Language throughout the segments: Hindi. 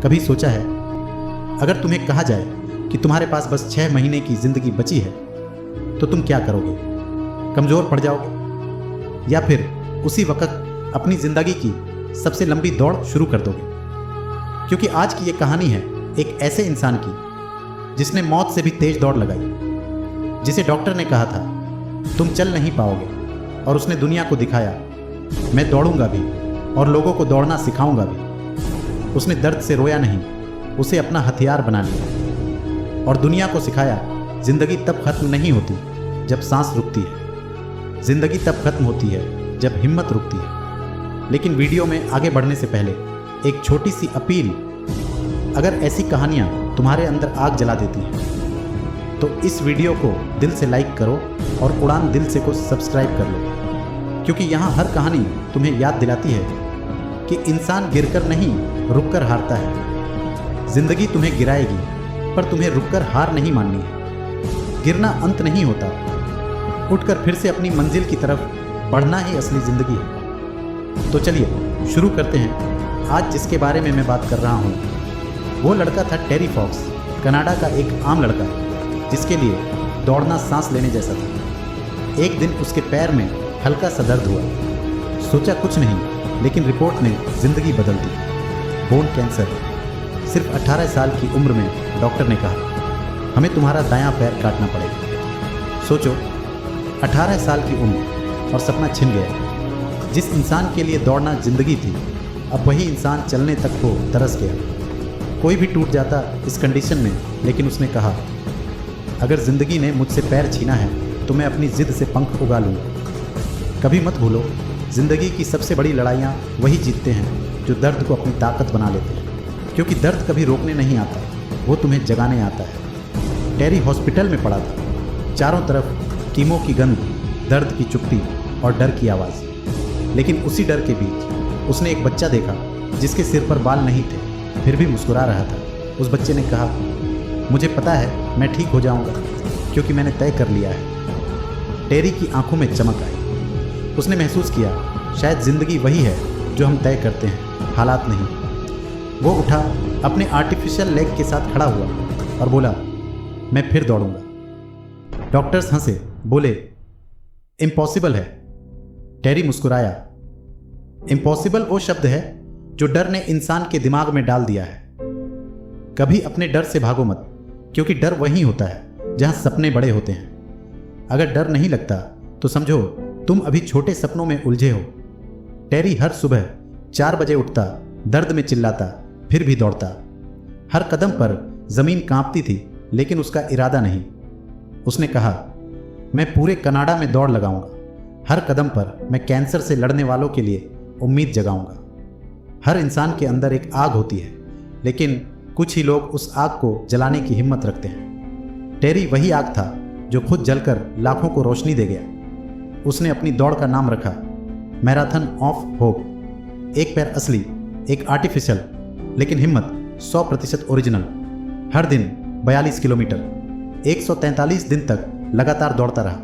कभी सोचा है, अगर तुम्हें कहा जाए कि तुम्हारे पास बस 6 महीने की जिंदगी बची है तो तुम क्या करोगे? कमज़ोर पड़ जाओगे या फिर उसी वक्त अपनी ज़िंदगी की सबसे लंबी दौड़ शुरू कर दोगे? क्योंकि आज की ये कहानी है एक ऐसे इंसान की जिसने मौत से भी तेज दौड़ लगाई, जिसे डॉक्टर ने कहा था तुम चल नहीं पाओगे, और उसने दुनिया को दिखाया मैं दौड़ूंगा भी और लोगों को दौड़ना सिखाऊंगा भी। उसने दर्द से रोया नहीं, उसे अपना हथियार बना लिया और दुनिया को सिखाया जिंदगी तब खत्म नहीं होती जब सांस रुकती है, जिंदगी तब खत्म होती है जब हिम्मत रुकती है। लेकिन वीडियो में आगे बढ़ने से पहले एक छोटी सी अपील, अगर ऐसी कहानियाँ तुम्हारे अंदर आग जला देती हैं तो इस वीडियो को दिल से लाइक करो और उड़ान दिल से को सब्सक्राइब कर लो, क्योंकि यहाँ हर कहानी तुम्हें याद दिलाती है कि इंसान गिरकर नहीं रुककर हारता है। जिंदगी तुम्हें गिराएगी पर तुम्हें रुककर हार नहीं माननी है। गिरना अंत नहीं होता, उठकर फिर से अपनी मंजिल की तरफ बढ़ना ही असली जिंदगी है। तो चलिए शुरू करते हैं। आज जिसके बारे में मैं बात कर रहा हूँ वो लड़का था टेरी फॉक्स, कनाडा का एक आम लड़का जिसके लिए दौड़ना सांस लेने जैसा था। एक दिन उसके पैर में हल्का सा दर्द हुआ, सोचा कुछ नहीं, लेकिन रिपोर्ट ने जिंदगी बदल दी। Bone cancer. सिर्फ 18 साल की उम्र में डॉक्टर ने कहा हमें तुम्हारा दायां पैर काटना पड़ेगा। सोचो, 18 साल की उम्र और सपना छिन गया। जिस इंसान के लिए दौड़ना जिंदगी थी, अब वही इंसान चलने तक को तरस गया। कोई भी टूट जाता इस कंडीशन में, लेकिन उसने कहा अगर ज़िंदगी ने मुझसे पैर छीना है तो मैं अपनी ज़िद से पंख उगा लूँगा। कभी मत भूलो, ज़िंदगी की सबसे बड़ी लड़ाइयाँ वही जीतते हैं जो दर्द को अपनी ताकत बना लेते हैं, क्योंकि दर्द कभी रोकने नहीं आता, वो तुम्हें जगाने आता है। टेरी हॉस्पिटल में पड़ा था, चारों तरफ कीमो की गंध, दर्द की चुप्पी और डर की आवाज़। लेकिन उसी डर के बीच उसने एक बच्चा देखा जिसके सिर पर बाल नहीं थे, फिर भी मुस्कुरा रहा था। उस बच्चे ने कहा मुझे पता है मैं ठीक हो जाऊंगा, क्योंकि मैंने तय कर लिया है। टेरी की आंखों में चमक आई। उसने महसूस किया शायद ज़िंदगी वही है जो हम तय करते हैं, हालात नहीं। वो उठा, अपने आर्टिफिशियल लेग के साथ खड़ा हुआ और बोला मैं फिर दौड़ूंगा। डॉक्टर्स हंसे, बोले इम्पॉसिबल है। टेरी मुस्कुराया। इम्पॉसिबल वो शब्द है जो डर ने इंसान के दिमाग में डाल दिया है। कभी अपने डर से भागो मत, क्योंकि डर वही होता है जहां सपने बड़े होते हैं। अगर डर नहीं लगता तो समझो तुम अभी छोटे सपनों में उलझे हो। टेरी हर सुबह 4 बजे उठता, दर्द में चिल्लाता, फिर भी दौड़ता। हर कदम पर जमीन कांपती थी, लेकिन उसका इरादा नहीं। उसने कहा मैं पूरे कनाडा में दौड़ लगाऊंगा। हर कदम पर मैं कैंसर से लड़ने वालों के लिए उम्मीद जगाऊंगा। हर इंसान के अंदर एक आग होती है, लेकिन कुछ ही लोग उस आग को जलाने की हिम्मत रखते हैं। टेरी वही आग था जो खुद जलकर लाखों को रोशनी दे गया। उसने अपनी दौड़ का नाम रखा मैराथन ऑफ होप। एक पैर असली, एक आर्टिफिशियल, लेकिन हिम्मत 100% ओरिजिनल। हर दिन 42 किलोमीटर, 143 दिन तक लगातार दौड़ता रहा।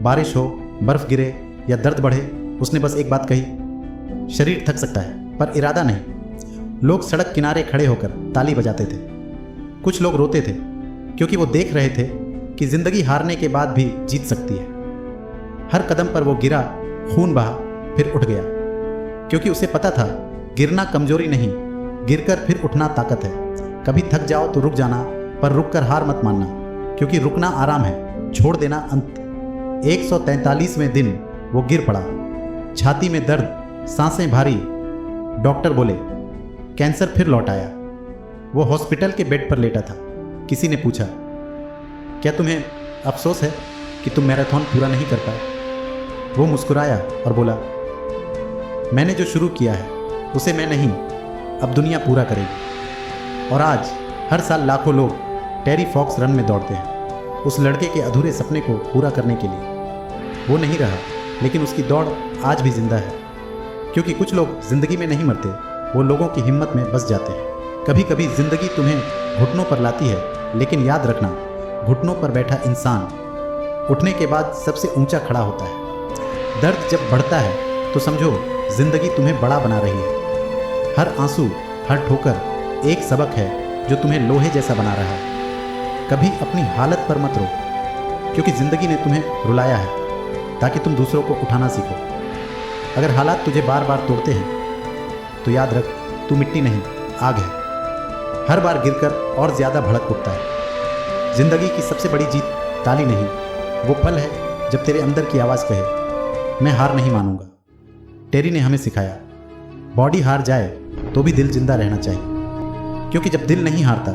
बारिश हो, बर्फ गिरे या दर्द बढ़े, उसने बस एक बात कही शरीर थक सकता है पर इरादा नहीं। लोग सड़क किनारे खड़े होकर ताली बजाते थे। कुछ लोग रोते थे क्योंकि वो देख रहे थे कि जिंदगी हारने के बाद भी जीत सकती है। हर कदम पर वो गिरा, खून बहा, फिर उठ गया, क्योंकि उसे पता था गिरना कमजोरी नहीं, गिरकर फिर उठना ताकत है। कभी थक जाओ तो रुक जाना, पर रुककर हार मत मानना, क्योंकि रुकना आराम है, छोड़ देना अंत। 143वें दिन वो गिर पड़ा, छाती में दर्द, सांसें भारी। डॉक्टर बोले कैंसर फिर लौट आया। वो हॉस्पिटल के बेड पर लेटा था। किसी ने पूछा क्या तुम्हें अफसोस है कि तुम मैराथन पूरा नहीं कर पाए? वो मुस्कुराया और बोला मैंने जो शुरू किया है उसे मैं नहीं, अब दुनिया पूरा करेगी। और आज हर साल लाखों लोग टेरी फॉक्स रन में दौड़ते हैं, उस लड़के के अधूरे सपने को पूरा करने के लिए। वो नहीं रहा, लेकिन उसकी दौड़ आज भी जिंदा है, क्योंकि कुछ लोग जिंदगी में नहीं मरते, वो लोगों की हिम्मत में बस जाते हैं। कभी कभी जिंदगी तुम्हें घुटनों पर लाती है, लेकिन याद रखना घुटनों पर बैठा इंसान उठने के बाद सबसे ऊंचा खड़ा होता है। दर्द जब बढ़ता है तो समझो जिंदगी तुम्हें बड़ा बना रही है। हर आंसू, हर ठोकर एक सबक है जो तुम्हें लोहे जैसा बना रहा है। कभी अपनी हालत पर मत रो, क्योंकि ज़िंदगी ने तुम्हें रुलाया है ताकि तुम दूसरों को उठाना सीखो। अगर हालात तुझे बार बार तोड़ते हैं तो याद रख, तू मिट्टी नहीं, आग है। हर बार गिरकर और ज़्यादा भड़क उठता है। ज़िंदगी की सबसे बड़ी जीत ताली नहीं, वो पल है जब तेरे अंदर की आवाज़ कहे, मैं हार नहीं मानूंगा। टेरी ने हमें सिखाया, बॉडी हार जाए तो भी दिल जिंदा रहना चाहिए, क्योंकि जब दिल नहीं हारता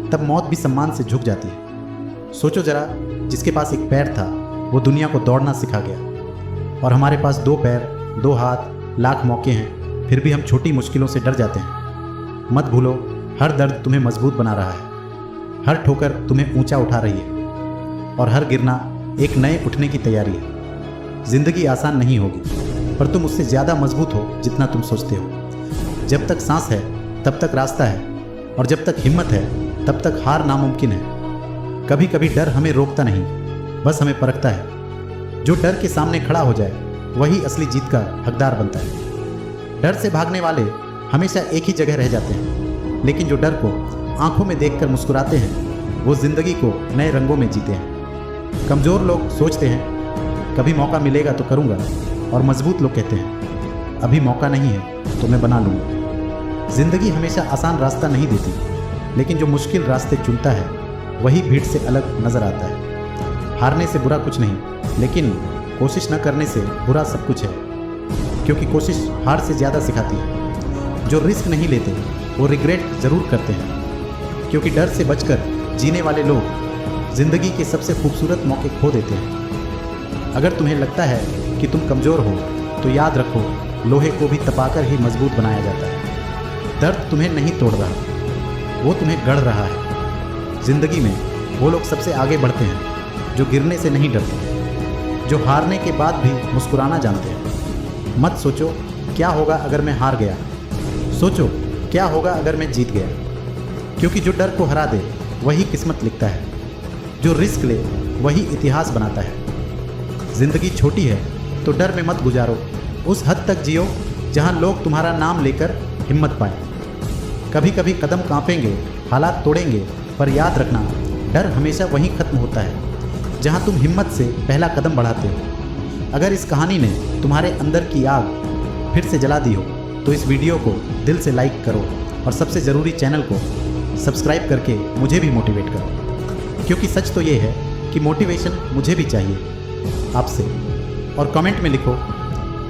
तब मौत भी सम्मान से झुक जाती है। सोचो जरा, जिसके पास एक पैर था वो दुनिया को दौड़ना सिखा गया, और हमारे पास 2 पैर, 2 हाथ, लाख मौके हैं, फिर भी हम छोटी मुश्किलों से डर जाते हैं। मत भूलो, हर दर्द तुम्हें मजबूत बना रहा है, हर ठोकर तुम्हें ऊंचा उठा रही है, और हर गिरना एक नए उठने की तैयारी है। जिंदगी आसान नहीं होगी, पर तुम उससे ज़्यादा मजबूत हो जितना तुम सोचते हो। जब तक सांस है तब तक रास्ता है, और जब तक हिम्मत है तब तक हार नामुमकिन है। कभी कभी डर हमें रोकता नहीं, बस हमें परखता है। जो डर के सामने खड़ा हो जाए वही असली जीत का हकदार बनता है। डर से भागने वाले हमेशा एक ही जगह रह जाते हैं, लेकिन जो डर को आंखों में देखकर मुस्कुराते हैं वो जिंदगी को नए रंगों में जीते हैं। कमज़ोर लोग सोचते हैं कभी मौका मिलेगा तो करूँगा, और मजबूत लोग कहते हैं अभी मौका नहीं है तो मैं बना लूँगा। ज़िंदगी हमेशा आसान रास्ता नहीं देती, लेकिन जो मुश्किल रास्ते चुनता है वही भीड़ से अलग नज़र आता है। हारने से बुरा कुछ नहीं, लेकिन कोशिश न करने से बुरा सब कुछ है, क्योंकि कोशिश हार से ज़्यादा सिखाती है। जो रिस्क नहीं लेते वो रिग्रेट ज़रूर करते हैं, क्योंकि डर से बचकर जीने वाले लोग ज़िंदगी के सबसे खूबसूरत मौके खो देते हैं। अगर तुम्हें लगता है कि तुम कमज़ोर हो तो याद रखो, लोहे को भी तपाकर ही मजबूत बनाया जाता है। दर्द तुम्हें नहीं तोड़ रहा, वो तुम्हें गढ़ रहा है। ज़िंदगी में वो लोग सबसे आगे बढ़ते हैं जो गिरने से नहीं डरते, जो हारने के बाद भी मुस्कुराना जानते हैं। मत सोचो क्या होगा अगर मैं हार गया, सोचो क्या होगा अगर मैं जीत गया, क्योंकि जो डर को हरा दे वही किस्मत लिखता है, जो रिस्क ले वही इतिहास बनाता है। ज़िंदगी छोटी है तो डर में मत गुजारो, उस हद तक जियो जहां लोग तुम्हारा नाम लेकर हिम्मत पाए। कभी कभी कदम कांपेंगे, हालात तोड़ेंगे, पर याद रखना, डर हमेशा वहीं खत्म होता है जहां तुम हिम्मत से पहला कदम बढ़ाते हो। अगर इस कहानी ने तुम्हारे अंदर की आग फिर से जला दी हो तो इस वीडियो को दिल से लाइक करो, और सबसे ज़रूरी चैनल को सब्सक्राइब करके मुझे भी मोटिवेट करो, क्योंकि सच तो ये है कि मोटिवेशन मुझे भी चाहिए आपसे। और कमेंट में लिखो,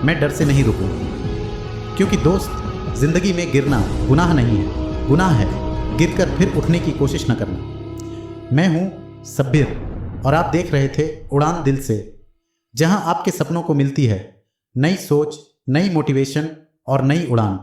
मैं डर से नहीं रुकूंगा, क्योंकि दोस्त, ज़िंदगी में गिरना गुनाह नहीं है, गुनाह है गिरकर फिर उठने की कोशिश न करना। मैं हूँ सब्बिर, और आप देख रहे थे उड़ान दिल से, जहां आपके सपनों को मिलती है नई सोच, नई मोटिवेशन और नई उड़ान।